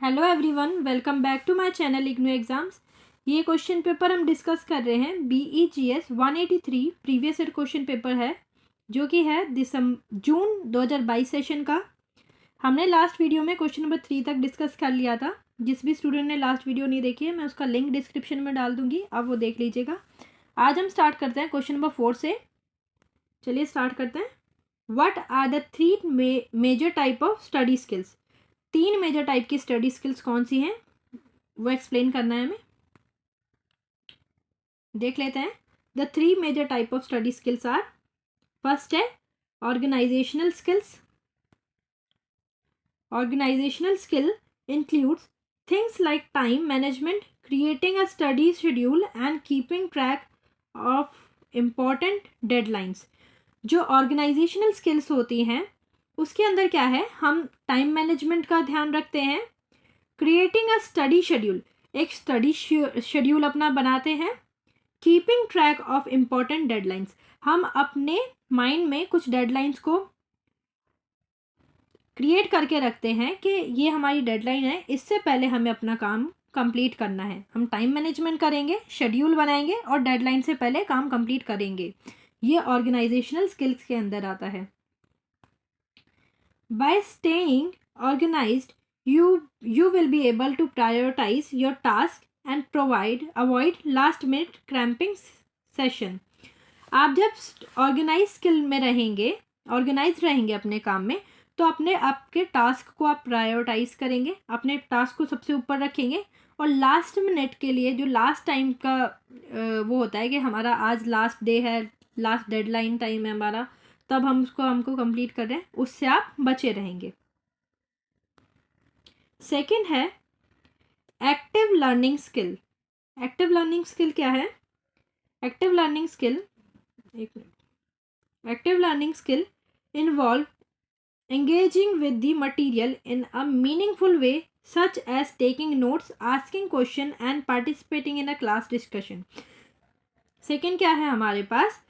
Hello everyone, welcome back to my channel IGNOU exams. ये question paper हम discuss कर रहे हैं BEGS 183 previous year question paper है, जो कि है जून 2022 सेशन का। हमने लास्ट वीडियो में क्वेश्चन नंबर 3 तक डिस्कस कर लिया था। जिस भी स्टूडेंट ने लास्ट वीडियो नहीं देखी है, मैं उसका लिंक डिस्क्रिप्शन में डाल दूंगी, आप वो देख लीजिएगा। आज हम स्टार्ट करते हैं क्वेश्चन नंबर 4 से। चलिए स्टार्ट करते हैं। What are the 3 major type of study skills? 3 major type की स्टडी स्किल्स कौन सी हैं, वो एक्सप्लेन करना है हमें। देख लेते हैं। The 3 major type of study skills are, first है organisational skills. Organisational skill includes things like time management, creating a study schedule and keeping track of important deadlines. जो ऑर्गेनाइजेशनल स्किल्स होती हैं उसके अंदर क्या है, हम टाइम मैनेजमेंट का ध्यान रखते हैं, क्रिएटिंग अ स्टडी शेड्यूल, एक स्टडी शेड्यूल अपना बनाते हैं, keeping track of important deadlines, हम अपने माइंड में कुछ डेडलाइंस को क्रिएट करके रखते हैं कि ये हमारी डेडलाइन है, इससे पहले हमें अपना काम कंप्लीट करना है। हम टाइम मैनेजमेंट करेंगे, शेड्यूल बनाएंगे और डेडलाइन से पहले काम कंप्लीट करेंगे। ये ऑर्गेनाइजेशनल स्किल्स के अंदर आता है। By staying organized you will be able to prioritize your task and avoid last minute cramping session. आप जब ऑर्गेनाइज स्किल में रहेंगे, ऑर्गेनाइज रहेंगे अपने काम में, तो अपने आपके टास्क को आप प्रायोरिटाइज करेंगे, अपने टास्क को सबसे ऊपर रखेंगे और लास्ट मिनट के लिए जो लास्ट टाइम का वो होता है कि हमारा आज लास्ट डे है, लास्ट डेडलाइन टाइम है हमारा, तब हमको कंप्लीट कर रहे हैं, उससे आप बचे रहेंगे। सेकेंड है active learning skill. Active learning skill क्या है? एक्टिव लर्निंग स्किल, एक minute, active learning skill involve engaging with the material in a meaningful way such as taking notes, asking question and participating in a class discussion. Second क्या है हमारे पास?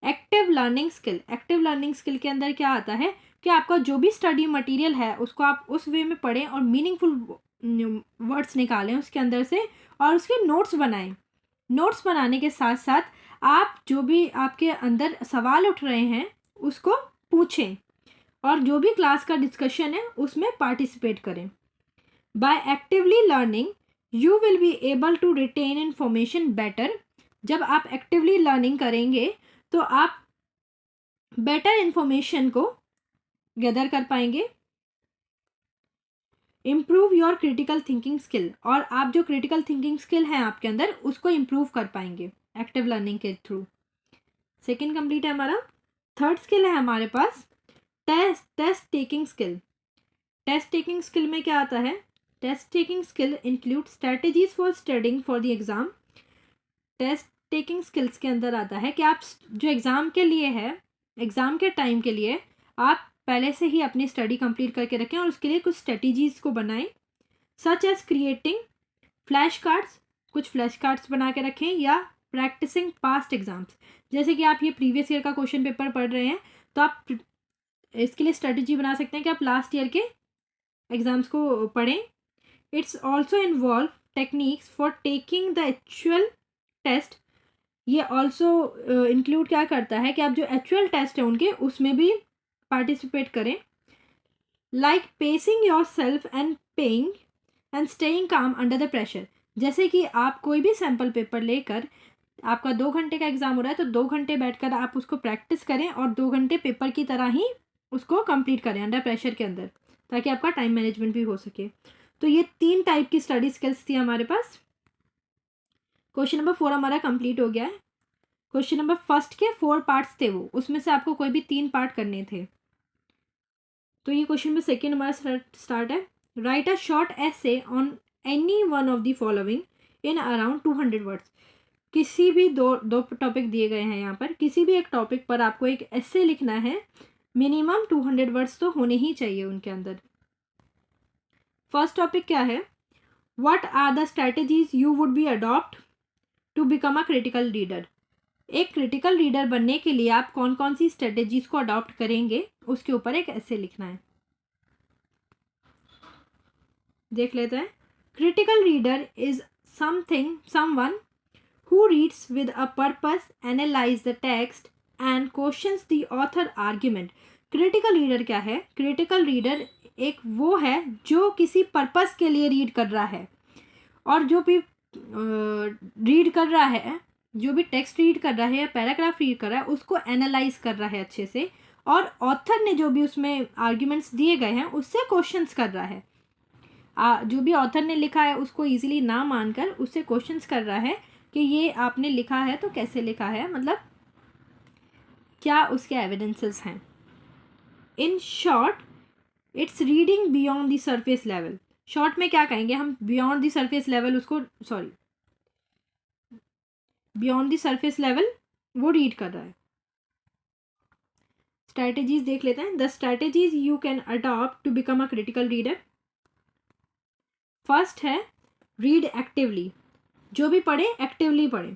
Active learning skill. Active learning skill के अंदर क्या आता है कि आपका जो भी स्टडी मटेरियल है उसको आप उस वे में पढ़ें और मीनिंगफुल वर्ड्स निकालें उसके अंदर से और उसके नोट्स बनाएं। नोट्स बनाने के साथ साथ आप जो भी आपके अंदर सवाल उठ रहे हैं उसको पूछें और जो भी क्लास का डिस्कशन है उसमें पार्टिसिपेट करें। By actively learning you will be able to retain information better. जब आप एक्टिवली लर्निंग करेंगे तो आप बेटर इन्फॉर्मेशन को गैदर कर पाएंगे। Improve your critical thinking skill, और आप जो क्रिटिकल थिंकिंग स्किल है आपके अंदर उसको इम्प्रूव कर पाएंगे एक्टिव लर्निंग के थ्रू। सेकेंड कंप्लीट है हमारा। थर्ड स्किल है हमारे पास test taking skill. Test taking skill में क्या आता है? Test taking skill include strategies for studying for the exam. Test taking skills के अंदर आता है कि आप जो एग्ज़ाम के लिए है, एग्ज़ाम के टाइम के लिए आप पहले से ही अपनी स्टडी कंप्लीट करके रखें और उसके लिए कुछ स्ट्रेटेजीज को बनाएं, such as creating flash cards, कुछ फ्लैश कार्ड्स बना के रखें, या प्रैक्टिसिंग पास्ट एग्जाम्स। जैसे कि आप ये प्रीवियस ईयर का क्वेश्चन पेपर पढ़ रहे हैं तो आप इसके लिए स्ट्रेटजी बना सकते हैं कि आप लास्ट ईयर के एग्ज़ाम्स को पढ़ें। It's also involve techniques for taking the actual test. ये ऑल्सो इंक्लूड क्या करता है कि आप जो एक्चुअल टेस्ट है उनके उसमें भी पार्टिसिपेट करें, like pacing your self and paying and staying काम अंडर द प्रेशर। जैसे कि आप कोई भी सैम्पल पेपर लेकर, आपका 2 घंटे का एग्ज़ाम हो रहा है तो 2 घंटे बैठकर आप उसको प्रैक्टिस करें और 2 घंटे पेपर की तरह ही उसको कंप्लीट करें अंडर प्रेशर के अंदर, ताकि आपका टाइम मैनेजमेंट भी हो सके। तो ये 3 टाइप की स्टडी स्किल्स थी हमारे पास। क्वेश्चन नंबर 4 हमारा कंप्लीट हो गया है। क्वेश्चन नंबर फर्स्ट के 4 पार्ट्स थे, वो उसमें से आपको कोई भी 3 पार्ट करने थे। तो ये क्वेश्चन में सेकेंड हमारा स्टार्ट है। Right a short essay on any one of the following in around 200 words. किसी भी दो टॉपिक दिए गए हैं यहाँ पर, किसी भी एक टॉपिक पर आपको एक एसे लिखना है, मिनिमम 200 वर्ड्स तो होने ही चाहिए उनके अंदर। फर्स्ट टॉपिक क्या है? What are the strategies you would be adopt to become a critical reader. एक क्रिटिकल रीडर बनने के लिए आप कौन कौन सी स्ट्रेटेजीज को अडॉप्ट करेंगे, उसके ऊपर एक ऐसे लिखना है। देख लेते हैं। Critical reader is someone who reads with a purpose, analyze the text and questions the author argument. Critical reader क्या है? क्रिटिकल रीडर एक वो है जो किसी पर्पस के लिए रीड कर रहा है, और जो भी रीड कर रहा है, जो भी टेक्स्ट रीड कर रहा है या पैराग्राफ रीड कर रहा है, उसको एनालाइज कर रहा है अच्छे से, और ऑथर ने जो भी उसमें आर्ग्यूमेंट्स दिए गए हैं उससे क्वेश्चंस कर रहा है। जो भी ऑथर ने लिखा है उसको इजीली ना मानकर उससे क्वेश्चंस कर रहा है कि ये आपने लिखा है तो कैसे लिखा है, मतलब क्या उसके एविडेंसेस हैं। In short it's reading beyond the surface level. Short में क्या कहेंगे हम? बियॉन्ड द सरफेस लेवल, उसको sorry beyond the surface level वो रीड कर रहा है। स्ट्रैटेजीज देख लेते हैं। The strategies you can adopt to become a critical reader. First है रीड एक्टिवली। जो भी पढ़े एक्टिवली पढ़े,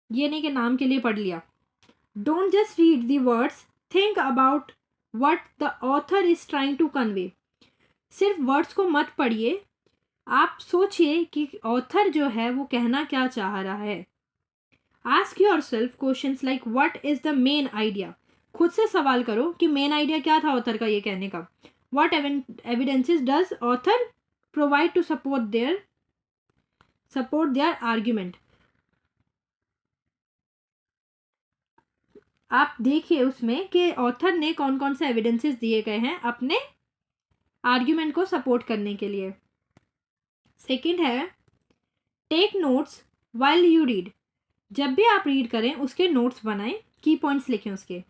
ये नहीं कि नाम के लिए पढ़ लिया। Don't just read the words, think about what the author is trying to convey. सिर्फ वर्ड्स को मत पढ़िए, आप सोचिए कि ऑथर जो है वो कहना क्या चाह रहा है। Ask your self questions like what is the main idea. खुद से सवाल करो कि मेन आइडिया क्या था ऑथर का ये कहने का। What evidences does author provide to support their argument. आप देखिए उसमें कि ऑथर ने कौन कौन से एविडेंसेस दिए गए हैं अपने आर्ग्यूमेंट को सपोर्ट करने के लिए। सेकंड है take notes while you read. जब भी आप रीड करें उसके नोट्स बनाएं, की पॉइंट्स लिखें उसके।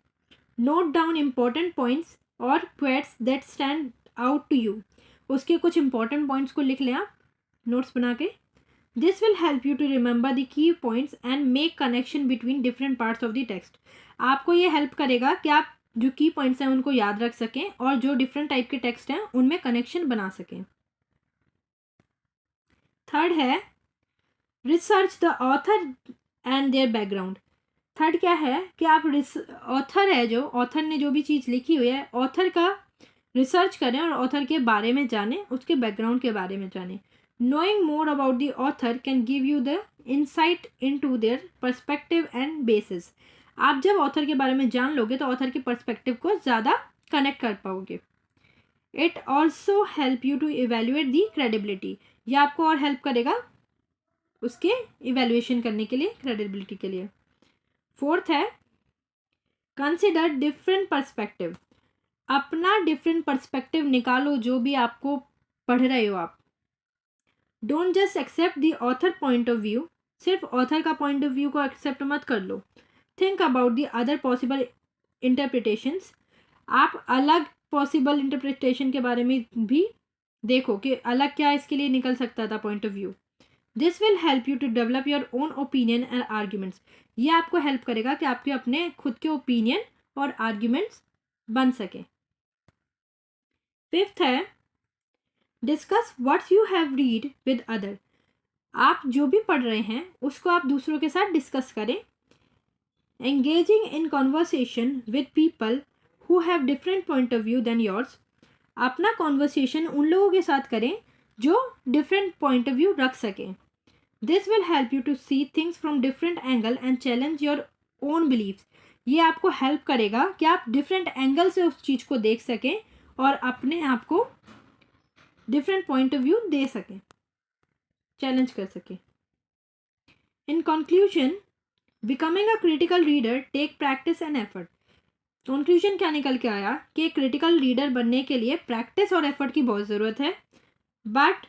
नोट डाउन इम्पोर्टेंट पॉइंट्स और quotes that stand out to you. उसके कुछ इंपॉर्टेंट पॉइंट्स को लिख लें आप नोट्स बना के। This will help you to remember the key points and make connection between different parts of the text. आपको ये हेल्प करेगा कि आप जो की पॉइंट्स हैं उनको याद रख सकें और जो डिफरेंट टाइप के टेक्स्ट हैं उनमें कनेक्शन बना सकें। थर्ड है research the author and their background. Third क्या है कि आप ऑथर है जो ऑथर ने जो भी चीज़ लिखी हुई है ऑथर का रिसर्च करें और ऑथर के बारे में जानें, उसके बैकग्राउंड के बारे में जानें। Knowing more about the author can give you the insight into their perspective and bases. आप जब ऑथर के बारे में जान लोगे तो ऑथर के पर्सपेक्टिव को ज़्यादा कनेक्ट कर पाओगे। It also help you to evaluate the credibility. यह आपको और हेल्प करेगा उसके इवेल्युएशन करने के लिए, क्रेडिबिलिटी के लिए। फोर्थ है कंसिडर डिफरेंट पर्सपेक्टिव। अपना डिफरेंट पर्सपेक्टिव निकालो जो भी आपको पढ़ रहे हो आप। Don't just accept the author point of view. सिर्फ ऑथर का पॉइंट ऑफ व्यू को एक्सेप्ट मत कर लो। Think about the other possible interpretations. आप अलग पॉसिबल इंटरप्रिटेशन के बारे में भी देखो कि अलग क्या इसके लिए निकल सकता था point of view. This will help you to develop your own opinion and arguments. ये आपको हेल्प करेगा कि आपके अपने खुद के ओपिनियन और आर्ग्यूमेंट्स बन सके। फिफ्थ है discuss what you have read with other. आप जो भी पढ़ रहे हैं उसको आप दूसरों के साथ डिस्कस करें। Engaging in conversation with people who have different point of view than yours. अपना कॉन्वर्सेशन उन लोगों के साथ करें जो डिफरेंट पॉइंट ऑफ व्यू रख सकें। This will help you to see things from different angle and challenge your own believes. ये आपको हेल्प करेगा कि आप डिफरेंट एंगल से उस चीज़ को देख सकें और अपने आप को डिफरेंट पॉइंट ऑफ व्यू दे सकें, चैलेंज कर सकें। In conclusion becoming a critical reader take practice and effort. Conclusion क्या निकल के आया कि क्रिटिकल रीडर बनने के लिए प्रैक्टिस और एफर्ट की बहुत ज़रूरत है। But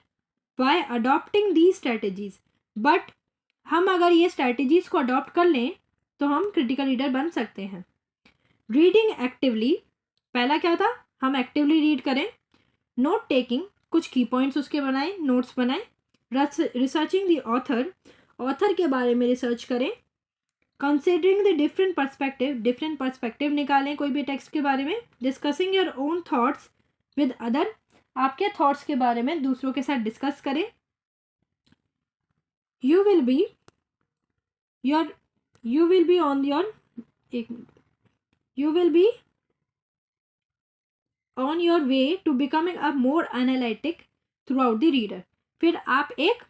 by adopting the strategies, but हम अगर ये स्ट्रैटेजीज को अडॉप्ट कर लें तो हम क्रिटिकल रीडर बन सकते हैं। रीडिंग एक्टिवली, पहला क्या था, हम एक्टिवली रीड करें। नोट टेकिंग, कुछ की पॉइंट्स उसके बनाएं, नोट्स बनाएं। रिसर्चिंग द ऑथर, ऑथर के बारे में रिसर्च करें। कंसिडरिंग द डिफरेंट पर्सपेक्टिव निकालें कोई भी टेक्स्ट के बारे में। Discussing your own thoughts with other, आपके थॉट्स के बारे में दूसरों के साथ डिस्कस करें। You will B on your way to becoming a more analytic through out the reader. फिर आप एक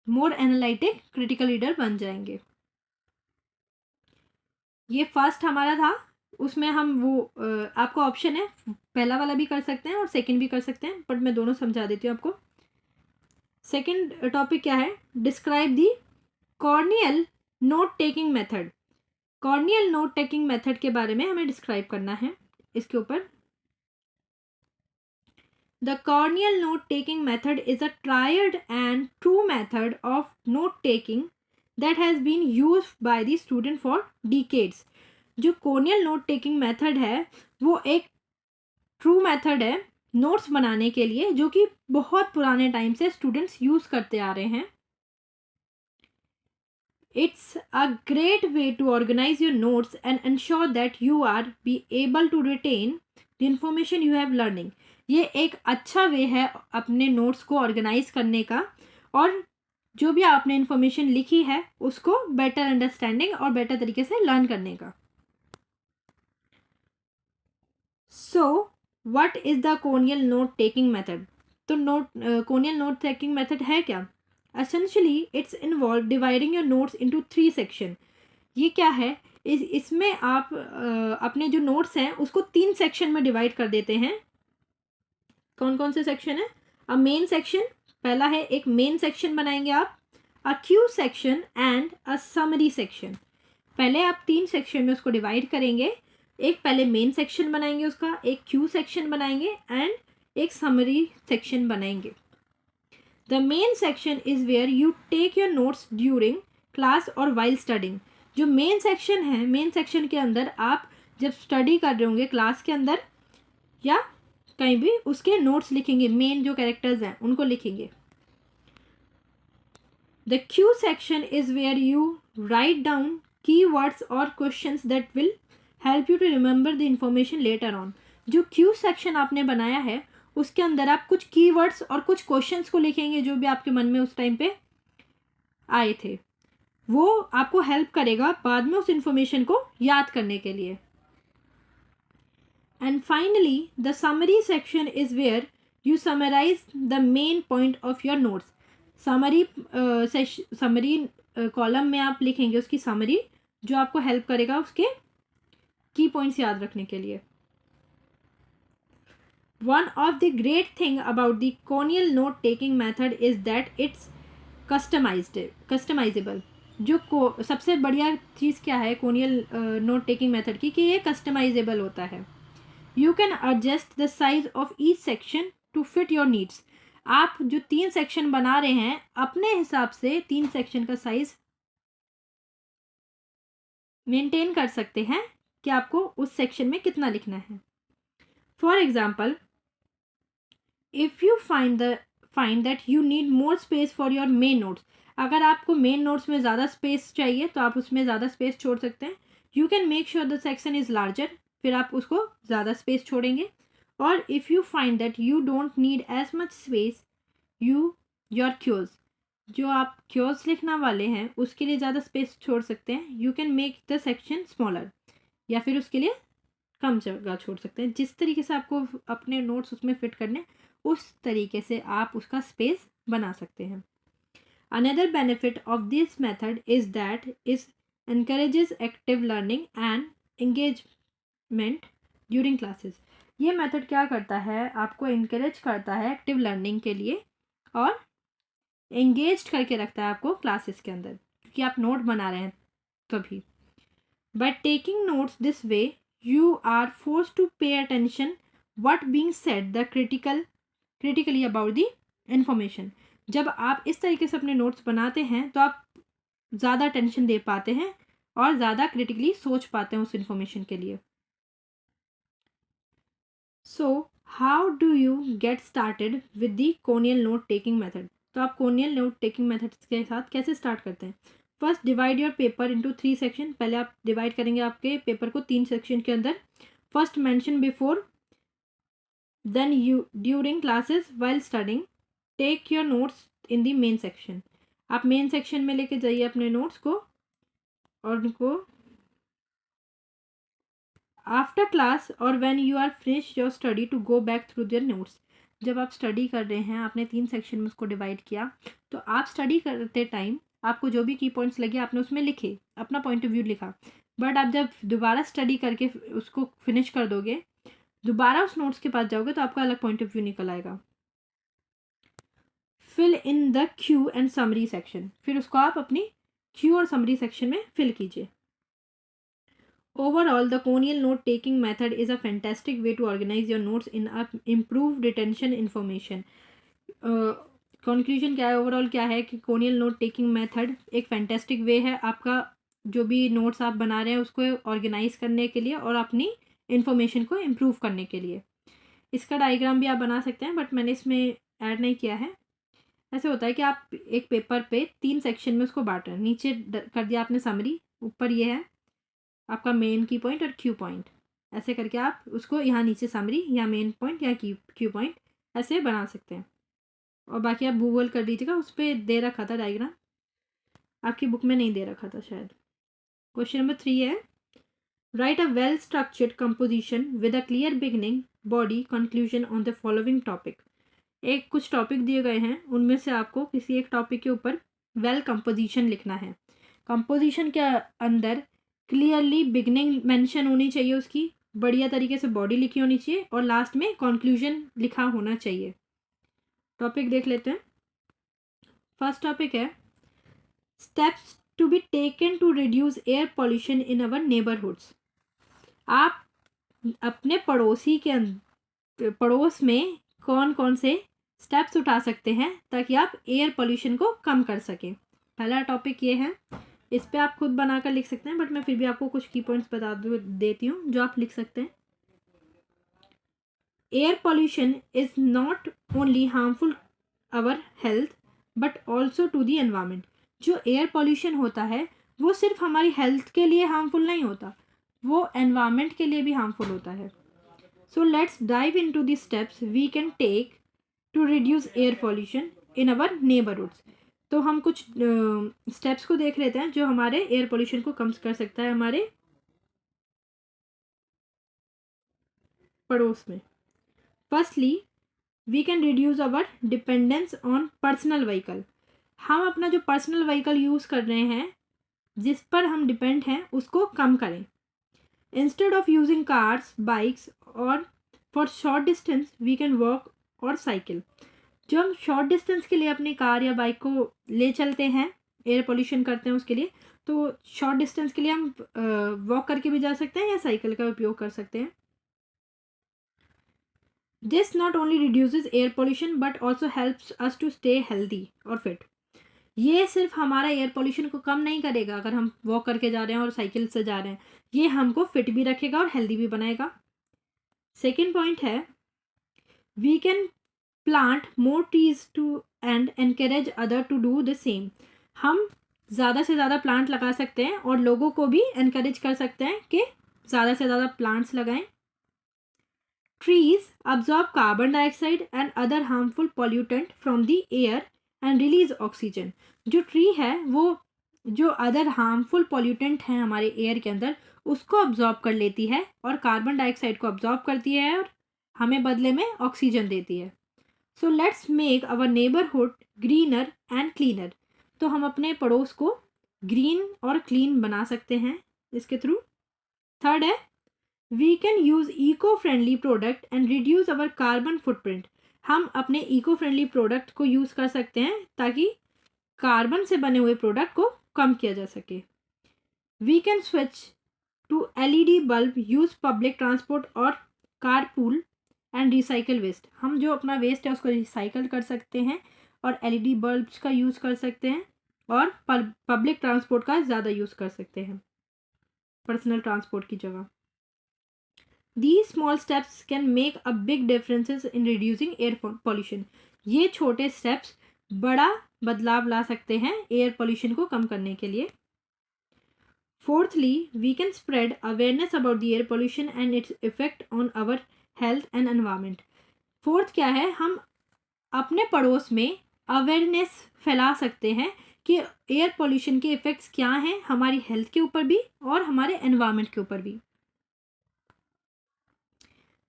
मोर एनालिटिक क्रिटिकल रीडर बन जाएंगे। ये फर्स्ट हमारा था, उसमें हम वो आपको ऑप्शन है, पहला वाला भी कर सकते हैं और सेकंड भी कर सकते हैं, बट मैं दोनों समझा देती हूँ आपको। सेकंड टॉपिक क्या है, describe the Cornell note taking method. Cornell note taking method के बारे में हमें डिस्क्राइब करना है इसके ऊपर। The Cornell note taking method is a tried and true method of note taking that has been used by the student for decades. जो Cornell note taking method है वो एक ट्रू मेथड है नोट्स बनाने के लिए, जो कि बहुत पुराने टाइम से स्टूडेंट्स यूज करते आ रहे हैं। It's a great way to organize your notes and ensure that you are be able to retain the information you have learning. ये एक अच्छा वे है अपने नोट्स को ऑर्गेनाइज करने का, और जो भी आपने इंफॉर्मेशन लिखी है उसको बेटर अंडरस्टैंडिंग और बेटर तरीके से लर्न करने का। So what is the Cornell note taking method. तो कॉर्नियल नोट टेकिंग मेथड है क्या? Essentially it's involve dividing your notes into 3 section. ये क्या है, इसमें आप अपने जो नोट्स हैं उसको 3 सेक्शन में डिवाइड कर देते हैं। कौन कौन से सेक्शन है? अ मेन सेक्शन, पहला है एक मेन सेक्शन बनाएंगे आप, a Q section and a summary section. पहले आप 3 सेक्शन में उसको डिवाइड करेंगे। एक पहले मेन सेक्शन बनाएंगे उसका, एक क्यू सेक्शन बनाएंगे एंड एक समरी सेक्शन बनाएंगे। The main section is where you take your notes during class और वाइल स्टडिंग। जो मेन सेक्शन है, मेन सेक्शन के अंदर आप जब स्टडी कर रहे होंगे क्लास के अंदर या कहीं भी, उसके नोट्स लिखेंगे, मेन जो कैरेक्टर्स हैं उनको लिखेंगे। The cue section is where you write down keywords or questions that will help you to remember the information later on। जो क्यू सेक्शन आपने बनाया है उसके अंदर आप कुछ कीवर्ड्स और कुछ क्वेश्चंस को लिखेंगे जो भी आपके मन में उस टाइम पे आए थे, वो आपको हेल्प करेगा बाद में उस इंफॉर्मेशन को याद करने के लिए। And finally the summary section is where you summarize the main point of your notes. Summary column में आप लिखेंगे उसकी समरी, जो आपको हेल्प करेगा उसके की पॉइंट्स याद रखने के लिए। One of the great thing about the Cornell note taking method is that it's customizable. सबसे बढ़िया चीज़ क्या है कॉर्नियल नोट टेकिंग मेथड की, कि ये कस्टमाइजेबल होता है। You can adjust the size of each section two fit your needs. आप जो 3 सेक्शन बना रहे हैं अपने हिसाब से 3 सेक्शन का साइज मेंटेन कर सकते हैं कि आपको उस सेक्शन में कितना लिखना है। For example, if you find that you need more space for your main notes. अगर आपको मेन नोट्स में ज़्यादा स्पेस चाहिए तो आप उसमें ज़्यादा स्पेस छोड़ सकते हैं। You can make sure the section is larger, फिर आप उसको ज़्यादा स्पेस छोड़ेंगे। और if you find that you don't need as much space, your cues, जो आप क्योर्स लिखना वाले हैं उसके लिए ज़्यादा स्पेस छोड़ सकते हैं। You can make the section smaller, या फिर उसके लिए कम जगह छोड़ सकते हैं। जिस तरीके से आपको अपने नोट्स उसमें फिट करने, उस तरीके से आप उसका स्पेस बना सकते हैं। Another benefit of this method is that is encourages active learning and engagement during classes. ये मेथड क्या करता है, आपको इनकरेज करता है एक्टिव लर्निंग के लिए और एंगेज करके रखता है आपको क्लासेस के अंदर, क्योंकि आप नोट बना रहे हैं तभी। By taking notes this way you are force to pay attention what being said the critically about the information. जब आप इस तरीके से अपने नोट्स बनाते हैं तो आप ज़्यादा अटेंशन दे पाते हैं और ज़्यादा क्रिटिकली सोच पाते हैं उस इंफॉर्मेशन के लिए। So how do you get started with the Cornell note taking method. तो आप कॉर्नियल नोट टेकिंग मेथड के साथ कैसे स्टार्ट करते हैं? First, divide your paper into 3 section. पहले आप डिवाइड करेंगे आपके पेपर को 3 सेक्शन के अंदर। First, mention before, then you during classes, while studying, take your notes in the main section. आप मेन सेक्शन में लेके जाइए अपने नोट्स को और उनको आफ्टर क्लास और when you are finish your study to go back through their notes. जब आप स्टडी कर रहे हैं, आपने 3 सेक्शन में उसको डिवाइड किया, तो आप स्टडी करते टाइम आपको जो भी की पॉइंट्स लगे आपने उसमें लिखे, अपना पॉइंट ऑफ व्यू लिखा। बट आप जब दोबारा स्टडी करके उसको फिनिश कर दोगे, दोबारा उस नोट्स के पास जाओगे, तो आपका अलग पॉइंट ऑफ व्यू निकल आएगा। Fill in the cue and summary section, फिर उसको आप अपनी क्यू और समरी सेक्शन में फिल कीजिए। Overall, the Cornell note-taking method is a fantastic way to organize your notes in a improved retention information. Conclusion क्या है, ओवरऑल क्या है कि कोनियल नोट टेकिंग मेथड एक फैंटेस्टिक वे है आपका जो भी नोट्स आप बना रहे हैं उसको ऑर्गेनाइज करने के लिए और अपनी इन्फॉर्मेशन को इम्प्रूव करने के लिए। इसका डायग्राम भी आप बना सकते हैं, बट मैंने इसमें ऐड नहीं किया है। ऐसे होता है कि आप एक पेपर पे 3 सेक्शन में उसको बांट रहे हैं, नीचे कर दिया आपने समरी, ऊपर ये है आपका मेन की पॉइंट और क्यू पॉइंट, ऐसे करके आप उसको यहाँ नीचे समरी या मेन पॉइंट या क्यू पॉइंट ऐसे बना सकते हैं। और बाकी आप गूगल कर लीजिएगा, उस पर दे रखा था डायग्राम, आपकी बुक में नहीं दे रखा था शायद। क्वेश्चन नंबर 3 है, right a well structured composition with a clear beginning, body, conclusion on the following topic. एक कुछ टॉपिक दिए गए हैं, उनमें से आपको किसी एक टॉपिक के ऊपर वेल कंपोजिशन लिखना है। कंपोजिशन के अंदर क्लियरली बिगनिंग मेंशन होनी चाहिए, उसकी बढ़िया तरीके से बॉडी लिखी होनी चाहिए और लास्ट में कंक्लूजन लिखा होना चाहिए। टॉपिक देख लेते हैं। फर्स्ट टॉपिक है steps to be taken to reduce air pollution in our neighbourhoods. आप अपने पड़ोसी के पड़ोस में कौन कौन से स्टेप्स उठा सकते हैं ताकि आप एयर पॉल्यूशन को कम कर सकें। पहला टॉपिक ये है, इस पे आप खुद बनाकर लिख सकते हैं, बट मैं फिर भी आपको कुछ की पॉइंट्स बता देती हूँ जो आप लिख सकते हैं। Air pollution is not only harmful our health but also to the environment. जो एयर पॉल्यूशन होता है वो सिर्फ हमारी हेल्थ के लिए हार्मफुल नहीं होता, वो एनवायरमेंट के लिए भी हार्मफुल होता है। So let's dive into the steps we can take to reduce air pollution in our neighbourhoods. तो हम कुछ स्टेप्स को देख लेते हैं जो हमारे एयर पोल्यूशन को कम कर सकता है हमारे पड़ोस में। Firstly we can reduce our dependence on personal vehicle. हम अपना जो पर्सनल व्हीकल यूज़ कर रहे हैं, जिस पर हम डिपेंड हैं, उसको कम करें। Instead of using cars, bikes और for short distance we can walk और साइकिल। जो हम शॉर्ट डिस्टेंस के लिए अपनी कार या बाइक को ले चलते हैं, एयर पोल्यूशन करते हैं उसके लिए, तो शॉर्ट डिस्टेंस के लिए हम वॉक करके भी जा सकते हैं या साइकिल का उपयोग कर सकते हैं। This not only reduces air pollution but also helps us to stay healthy और फिट। ये सिर्फ हमारा एयर पोल्यूशन को कम नहीं करेगा अगर हम वॉक करके जा रहे हैं और साइकिल से जा रहे हैं, ये हमको फिट भी रखेगा और हेल्दी भी बनाएगा। सेकेंड पॉइंट है, we can plant more trees to and encourage other to do the same. हम ज़्यादा से ज़्यादा प्लांट लगा सकते हैं और लोगों को भी एनकरेज कर सकते हैं कि ज़्यादा से ज़्यादा प्लांट्स लगाएं। Trees absorb carbon dioxide and other harmful pollutant from the air and release oxygen. जो ट्री है वो जो अदर हार्मफुल पॉल्यूटेंट हैं हमारे एयर के अंदर उसको अब्जॉर्ब कर लेती है और कार्बन डाइऑक्साइड को अब्जॉर्ब करती है और हमें बदले में ऑक्सीजन देती है। So let's make our neighbourhood greener and cleaner. तो हम अपने पड़ोस को ग्रीन और क्लीन बना सकते हैं इसके थ्रू। थर्ड है, we can use eco friendly product and reduce our carbon footprint. हम अपने इको फ्रेंडली प्रोडक्ट को यूज़ कर सकते हैं ताकि कार्बन से बने हुए प्रोडक्ट को कम किया जा सके। We can switch to LED bulb, use public transport और कारपूल एंड रिसाइकल वेस्ट। हम जो अपना वेस्ट है उसको रिसाइकल कर सकते हैं और एलईडी बल्ब्स का यूज़ कर सकते हैं और पब्लिक ट्रांसपोर्ट का ज़्यादा यूज़ कर सकते हैं पर्सनल ट्रांसपोर्ट की जगह। These small steps can make a big differences in reducing air pollution. ये छोटे steps बड़ा बदलाव ला सकते हैं एयर पोल्यूशन को कम करने के लिए। Fourthly, we can spread awareness about the air pollution and its effect on our health and environment. Fourth क्या है, हम अपने पड़ोस में अवेयरनेस फैला सकते हैं कि एयर पोल्यूशन के इफ़ेक्ट्स क्या हैं हमारी हेल्थ के ऊपर भी और हमारे एनवायरनमेंट के ऊपर भी।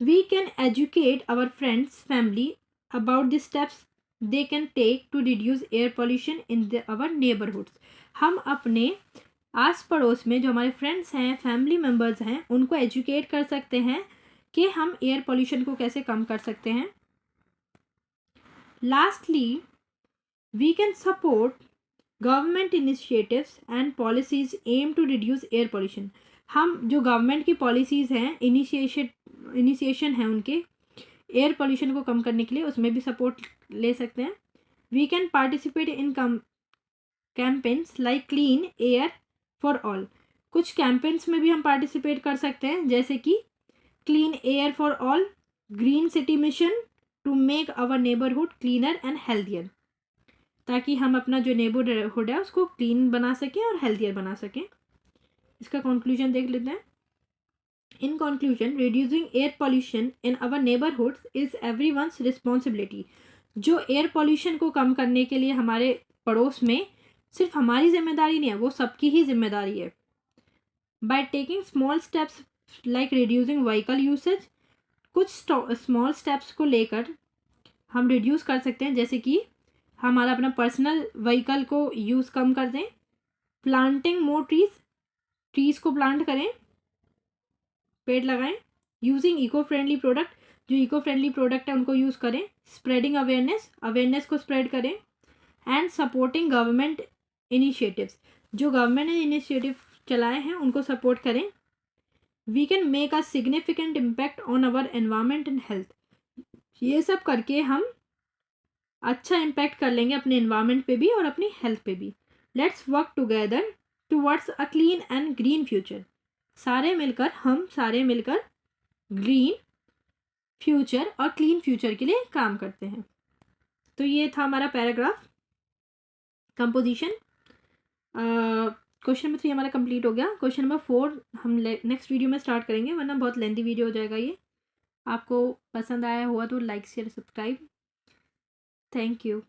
We can educate our friends, family about the steps they can take to reduce air pollution in our neighborhoods. हम अपने आस पड़ोस में जो हमारे फ्रेंड्स हैं, फैमिली मेम्बर्स हैं, उनको एजुकेट कर सकते हैं कि हम एयर पोल्यूशन को कैसे कम कर सकते हैं. Lastly we can support government initiatives and policies aim to reduce air pollution. हम जो गवर्नमेंट की पॉलिसीज़ हैं, इनिशिएशन है उनके एयर पोल्यूशन को कम करने के लिए, उसमें भी सपोर्ट ले सकते हैं. We can participate in campaigns like clean air for all. कुछ कैंपेन्स में भी हम पार्टिसिपेट कर सकते हैं, जैसे कि clean air for all, green city mission to make our neighbourhood cleaner and healthier, ताकि हम अपना जो नेबरहुड है उसको क्लीन बना सकें और हेल्थियर बना सकें. इसका कंक्लूजन देख लेते हैं. In conclusion, reducing air pollution in our neighborhoods is everyone's responsibility. जो एयर पॉल्यूशन को कम करने के लिए हमारे पड़ोस में सिर्फ हमारी जिम्मेदारी नहीं है, वो सबकी ही जिम्मेदारी है. By taking small steps like reducing vehicle usage, कुछ स्मॉल स्टेप्स को लेकर हम रिड्यूस कर सकते हैं, जैसे कि हमारा अपना पर्सनल व्हीकल को यूज़ कम कर दें. प्लांटिंग मोर ट्रीज़ को प्लांट करें, पेड़ लगाएं. यूजिंग इको फ्रेंडली प्रोडक्ट, जो इको फ्रेंडली प्रोडक्ट है उनको यूज़ करें. स्प्रेडिंग अवेयरनेस को स्प्रेड करें. एंड सपोर्टिंग गवर्नमेंट इनिशिएटिव्स, जो गवर्नमेंट ने इनिशिएटिव चलाए हैं उनको सपोर्ट करें. We can make a significant impact on our environment and health. ये सब करके हम अच्छा इम्पैक्ट कर लेंगे अपने एनवायरनमेंट पे भी और अपनी हेल्थ पे भी. Let's work together towards a clean and green future. हम सारे मिलकर ग्रीन फ्यूचर और क्लीन फ्यूचर के लिए काम करते हैं. तो ये था हमारा पैराग्राफ कंपोजिशन. क्वेश्चन नंबर 3 हमारा कंप्लीट हो गया. क्वेश्चन नंबर 4 हम नेक्स्ट वीडियो में स्टार्ट करेंगे, वरना बहुत लेंथी वीडियो हो जाएगा ये. आपको पसंद आया हुआ तो like share subscribe. Thank you.